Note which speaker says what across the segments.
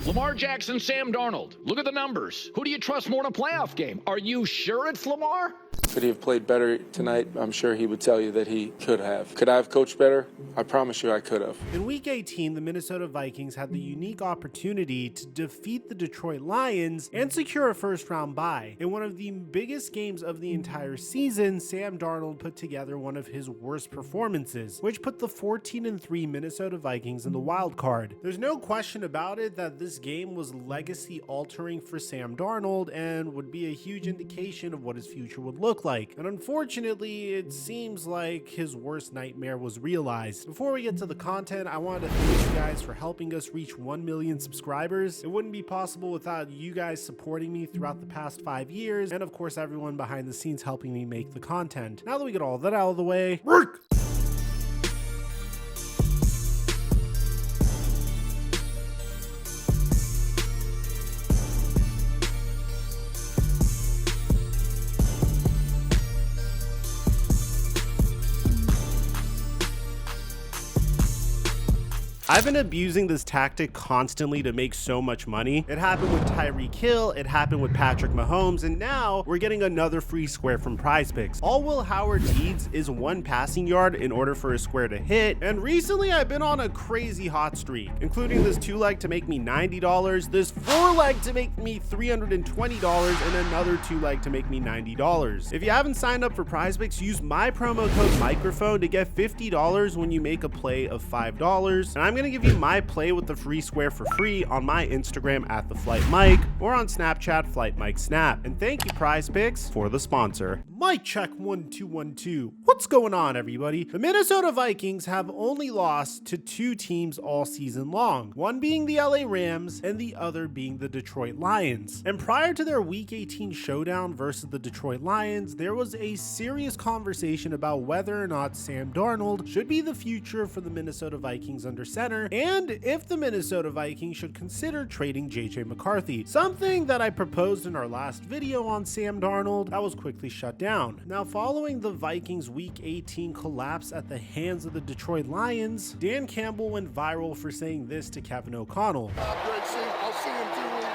Speaker 1: Lamar Jackson, Sam Darnold. Look at the numbers. Who do you trust more in a playoff game? Are you sure it's Lamar?
Speaker 2: Could he have played better tonight? I'm sure he would tell you that he could have. Could I have coached better? I promise you I could have.
Speaker 3: In Week 18, the Minnesota Vikings had the unique opportunity to defeat the Detroit Lions and secure a first-round bye. In one of the biggest games of the entire season, Sam Darnold put together one of his worst performances, which put the 14-3 Minnesota Vikings in the wild card. There's no question about it that this game was legacy-altering for Sam Darnold and would be a huge indication of what his future would look like. And unfortunately, it seems like his worst nightmare was realized. Before we get to the content, I wanted to thank you guys for helping us reach 1 million subscribers. It wouldn't be possible without you guys supporting me throughout the past 5 years, and of course everyone behind the scenes helping me make the content. Now that we get all that out of the way, work! I've been abusing this tactic constantly to make so much money. It happened with Tyreek Hill, it happened with Patrick Mahomes, and now we're getting another free square from PrizePicks. All Will Howard needs is 1 passing yard in order for a square to hit, and recently I've been on a crazy hot streak, including this 2-leg to make me $90, this 4-leg to make me $320, and another 2-leg to make me $90. If you haven't signed up for PrizePicks, use my promo code Mikerophone to get $50 when you make a play of $5, and I'm going to give you my play with the free square for free on my Instagram at @TheFlightMike or on Snapchat FlightMikeSnap. And thank you PrizePicks for the sponsor. Mic check 1 2 1 2. What's going on, everybody? The Minnesota Vikings have only lost to 2 teams all season long, one being the LA Rams and the other being the Detroit Lions. And prior to their Week 18 showdown versus the Detroit Lions, there was a serious conversation about whether or not Sam Darnold should be the future for the Minnesota Vikings under center, and if the Minnesota Vikings should consider trading JJ McCarthy, something that I proposed in our last video on Sam Darnold that was quickly shut down. Now, following the Vikings Week 18 collapse at the hands of the Detroit Lions, Dan Campbell went viral for saying this to Kevin O'Connell.
Speaker 4: I'll see him 2 weeks.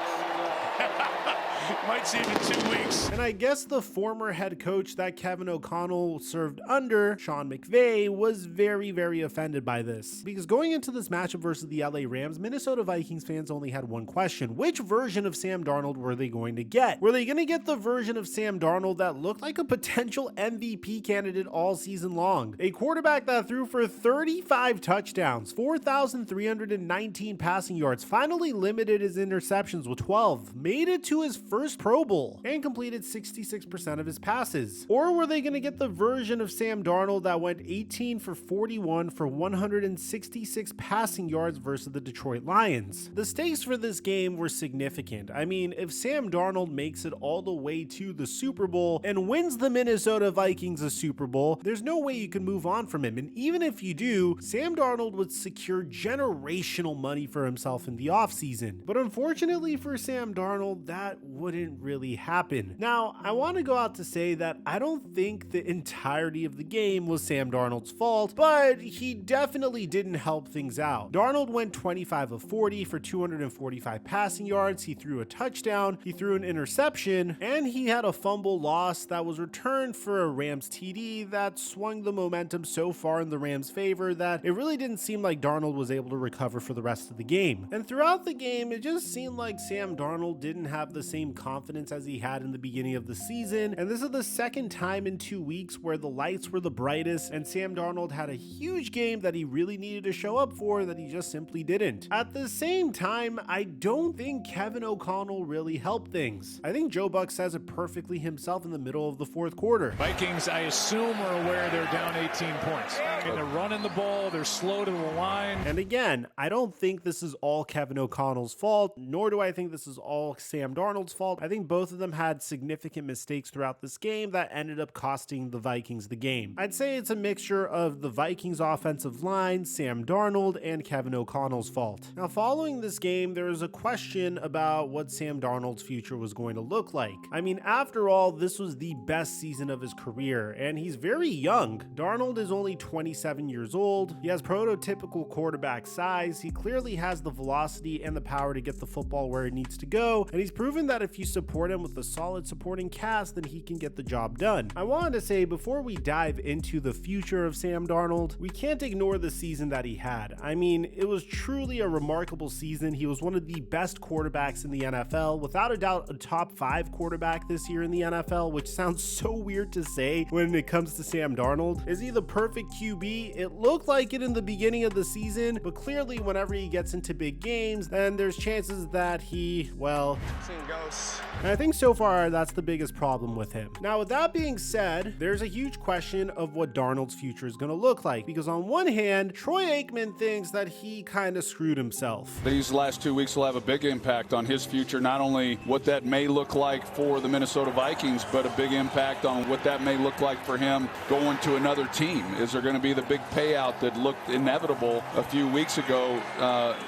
Speaker 5: Might see him in 2 weeks.
Speaker 3: And I guess the former head coach that Kevin O'Connell served under, Sean McVay, was very, very offended by this. Because going into this matchup versus the LA Rams, Minnesota Vikings fans only had one question. Which version of Sam Darnold were they going to get? Were they going to get the version of Sam Darnold that looked like a potential MVP candidate all season long? A quarterback that threw for 35 touchdowns, 4,319 passing yards, finally limited his interceptions with 12, made it to his first Pro Bowl, and completed 66% of his passes? Or were they going to get the version of Sam Darnold that went 18 for 41 for 166 passing yards versus the Detroit Lions? The stakes for this game were significant. I mean, if Sam Darnold makes it all the way to the Super Bowl and wins the Minnesota Vikings a Super Bowl, there's no way you can move on from him. And even if you do, Sam Darnold would secure generational money for himself in the offseason. But unfortunately for Sam Darnold, that wouldn't really happen. Now, I want to go out to say that I don't think the entirety of the game was Sam Darnold's fault, but he definitely didn't help things out. Darnold went 25 of 40 for 245 passing yards, he threw a touchdown, he threw an interception, and he had a fumble loss that was returned for a Rams TD that swung the momentum so far in the Rams' favor that it really didn't seem like Darnold was able to recover for the rest of the game. And throughout the game, it just seemed like Sam Darnold didn't have the same confidence as he had in the beginning of the season, and this is the second time in 2 weeks where the lights were the brightest and Sam Darnold had a huge game that he really needed to show up for that he just simply didn't. At the same time, I don't think Kevin O'Connell really helped things. I think Joe Buck says it perfectly himself in the middle of the 4th quarter.
Speaker 5: Vikings, I assume, are aware they're down 18 points. And they're running the ball, they're slow to the line.
Speaker 3: And again, I don't think this is all Kevin O'Connell's fault, nor do I think this is all Sam Darnold's fault. fault. I think both of them had significant mistakes throughout this game that ended up costing the Vikings the game. I'd say it's a mixture of the Vikings offensive line, Sam Darnold, and Kevin O'Connell's fault. Now, following this game, there was a question about what Sam Darnold's future was going to look like. I mean, after all, this was the best season of his career, and he's very young. Darnold is only 27 years old. He has prototypical quarterback size. He clearly has the velocity and the power to get the football where it needs to go, and he's proven that if you support him with a solid supporting cast, then he can get the job done. I wanted to say, before we dive into the future of Sam Darnold, we can't ignore the season that he had. I mean, it was truly a remarkable season. He was one of the best quarterbacks in the NFL, without a doubt a top 5 quarterback this year in the NFL, which sounds so weird to say when it comes to Sam Darnold. Is he the perfect QB? It looked like it in the beginning of the season, but clearly whenever he gets into big games, then there's chances that he, well,
Speaker 4: Seeing ghosts.
Speaker 3: and I think so far that's the biggest problem with him. Now, with that being said, there's a huge question of what Darnold's future is going to look like, because on one hand, Troy Aikman thinks that he kind of screwed himself.
Speaker 6: These last 2 weeks will have a big impact on his future, not only what that may look like for the Minnesota Vikings, but a big impact on what that may look like for him going to another team. Is there going to be the big payout that looked inevitable a few weeks ago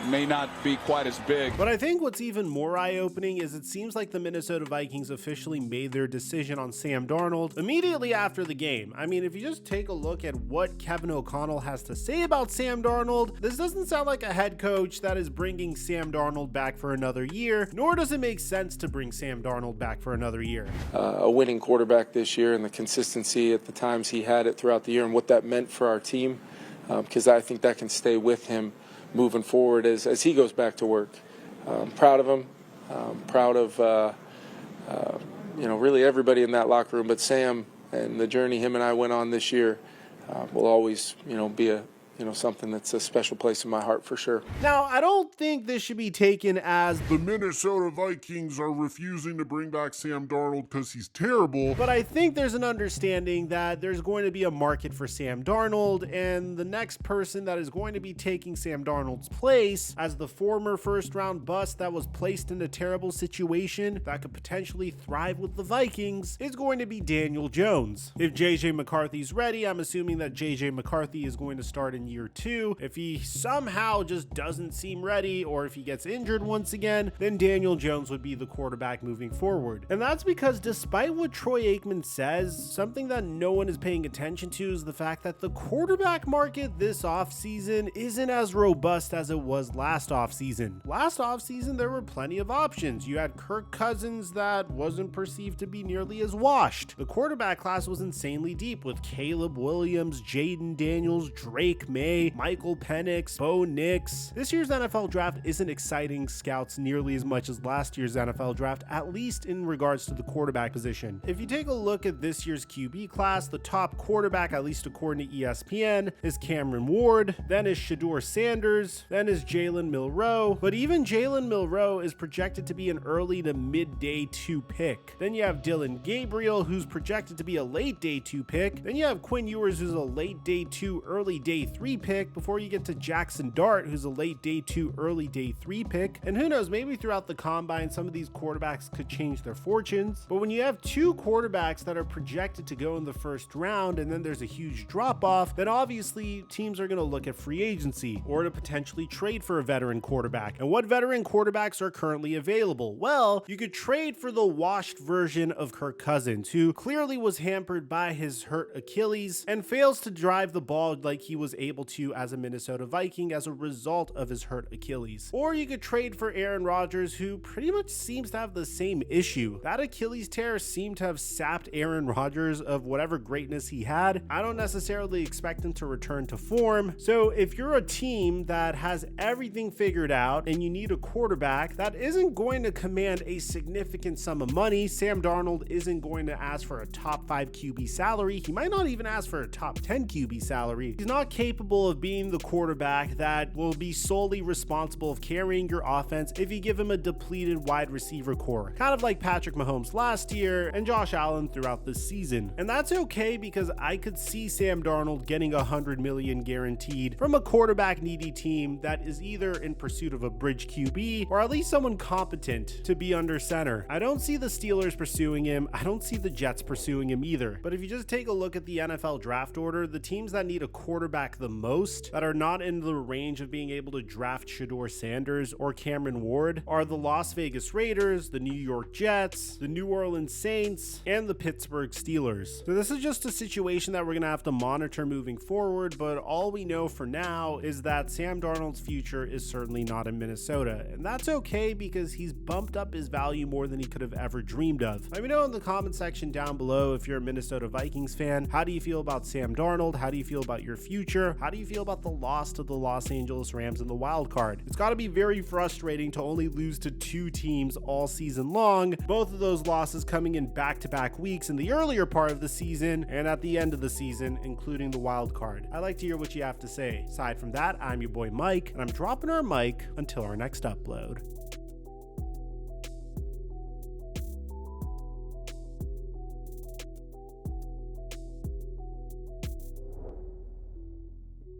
Speaker 6: may not be quite as big.
Speaker 3: But I think what's even more eye-opening is it seems like the Minnesota Vikings officially made their decision on Sam Darnold immediately after the game. I mean, if you just take a look at what Kevin O'Connell has to say about Sam Darnold, this doesn't sound like a head coach that is bringing Sam Darnold back for another year, nor does it make sense to bring Sam Darnold back for another year.
Speaker 2: A winning quarterback this year and the consistency at the times he had it throughout the year and what that meant for our team, because I think that can stay with him moving forward as he goes back to work. Proud of him, proud of really everybody in that locker room, but Sam and the journey him and I went on this year will always be a something that's a special place in my heart for sure.
Speaker 3: Now, I don't think this should be taken as
Speaker 4: The Minnesota Vikings are refusing to bring back Sam Darnold because he's terrible.
Speaker 3: but I think there's an understanding that there's going to be a market for Sam Darnold, and the next person that is going to be taking Sam Darnold's place as the former first-round bust that was placed in a terrible situation that could potentially thrive with the Vikings is going to be Daniel Jones. If JJ McCarthy's ready, I'm assuming that JJ McCarthy is going to start in year 2. If he somehow just doesn't seem ready, or if he gets injured once again, then Daniel Jones would be the quarterback moving forward. And that's because despite what Troy Aikman says, something that no one is paying attention to is the fact that the quarterback market this offseason isn't as robust as it was last offseason. Last offseason, there were plenty of options. You had Kirk Cousins that wasn't perceived to be nearly as washed. The quarterback class was insanely deep with Caleb Williams, Jaden Daniels, Drake May, Michael Penix, Bo Nix. This year's NFL draft isn't exciting scouts nearly as much as last year's NFL draft, at least in regards to the quarterback position. If you take a look at this year's QB class, the top quarterback, at least according to ESPN, is Cameron Ward, then is Shedeur Sanders, then is Jalen Milroe, but even Jalen Milroe is projected to be an early to mid day 2 pick. Then you have Dylan Gabriel, who's projected to be a late day 2 pick. Then you have Quinn Ewers, who's a late day 2, early day 3 pick, before you get to Jackson Dart, who's a late day 2, early day 3 pick. And who knows, maybe throughout the combine, some of these quarterbacks could change their fortunes. But when you have 2 quarterbacks that are projected to go in the first round, and then there's a huge drop off, then obviously teams are going to look at free agency or to potentially trade for a veteran quarterback. And what veteran quarterbacks are currently available? Well, you could trade for the washed version of Kirk Cousins, who clearly was hampered by his hurt Achilles and fails to drive the ball like he was able to as a Minnesota Viking as a result of his hurt Achilles. Or you could trade for Aaron Rodgers, who pretty much seems to have the same issue. That Achilles tear seemed to have sapped Aaron Rodgers of whatever greatness he had. I don't necessarily expect him to return to form. So if you're a team that has everything figured out and you need a quarterback that isn't going to command a significant sum of money, Sam Darnold isn't going to ask for a top 5 QB salary. He might not even ask for a top 10 QB salary. He's not capable capable of being the quarterback that will be solely responsible of carrying your offense if you give him a depleted wide receiver core, kind of like Patrick Mahomes last year and Josh Allen throughout this season. And that's okay, because I could see Sam Darnold getting $100 million guaranteed from a quarterback needy team that is either in pursuit of a bridge QB or at least someone competent to be under center. I don't see the Steelers pursuing him. I don't see the Jets pursuing him either. But if you just take a look at the NFL draft order, the teams that need a quarterback the most, that are not in the range of being able to draft Shedeur Sanders or Cameron Ward, are the Las Vegas Raiders, the New York Jets, the New Orleans Saints, and the Pittsburgh Steelers. So this is just a situation that we're going to have to monitor moving forward, but all we know for now is that Sam Darnold's future is certainly not in Minnesota, and that's okay because he's bumped up his value more than he could have ever dreamed of. Let me know in the comment section down below if you're a Minnesota Vikings fan. How do you feel about Sam Darnold? How do you feel about your future? How do you feel about the loss to the Los Angeles Rams in the wild card? It's got to be very frustrating to only lose to 2 teams all season long, both of those losses coming in back-to-back weeks in the earlier part of the season and at the end of the season, including the wild card. I'd like to hear what you have to say. Aside from that, I'm your boy Mike, and I'm dropping our mic until our next upload.